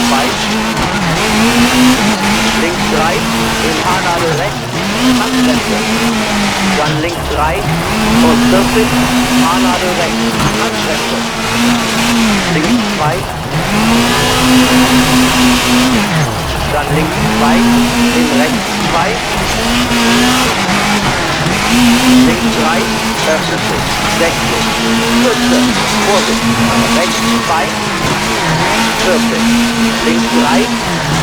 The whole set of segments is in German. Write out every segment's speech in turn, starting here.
2, links 3, in Haarnadel rechts, Handbremse. Dann links 3 und 40, Haarnadel rechts, Handbremse. Links 2, dann links 2, in rechts 2, links 3, öffnet sich, 60, 14, Vorsicht, rechts 2, 40, links 3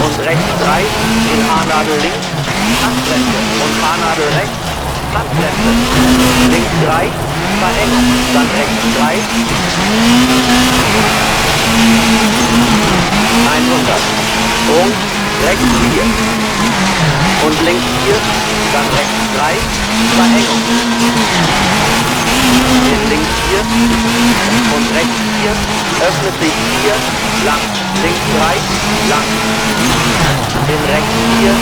und rechts 3, in Haarnadel links, Handbremse und Haarnadel rechts, Handbremse, links 3, Verengung, dann rechts 3, 100, Sprung, rechts 4 und links 4, dann rechts 3, Verengung, in links 4 und rechts 4, öffnet sich 4, lang, links 3, lang, in rechts 4,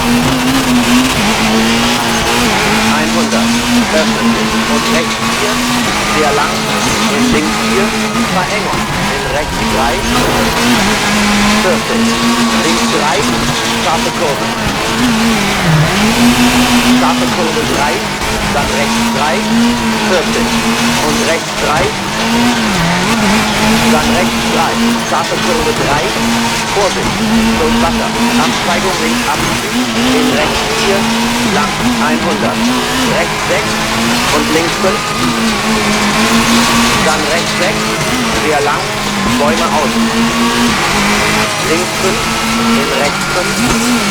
100, öffnet sich und rechts 4, sehr lang, in links 4, Verengung, in rechts 3, 40, links 3, scharfe Kurve. Scharfe Kurve 3, dann rechts 3, 40 und rechts 3, dann rechts 3, scharfe Kurve 3, Vorsicht, durch Wasser, Abzweigung links 80, in rechts 4, lang 100, rechts 6 und links 5, dann rechts 6, sehr lang, Bäume aus. Links 5, in rechts 5,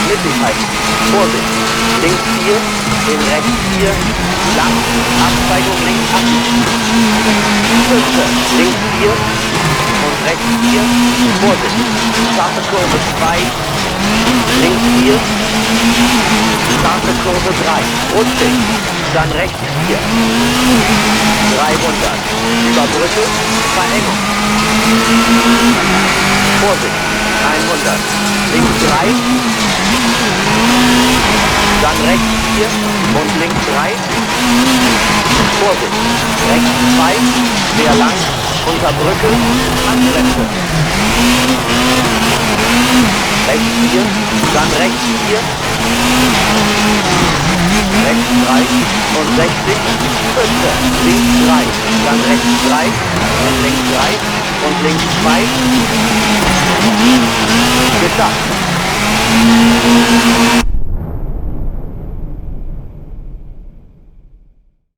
mittig halten, Vorsicht, links 4, in rechts 4, lang, Abzweigung links 80, 15, links 4 und rechts 4, Vorsicht, scharfe Kurve 2, links 4, scharfe Kurve 3, rutschig, dann rechts 4, 300, über Brücke, Verengung, Vorsicht, 100, links 3, dann rechts 4 und links 3, Vorsicht, rechts 2, sehr lang, unter Brücke, Handbremse, rechts 4, dann rechts 4, rechts 3 und 60, 15, links 3, dann rechts 3 und links 3 und links 2, geschafft.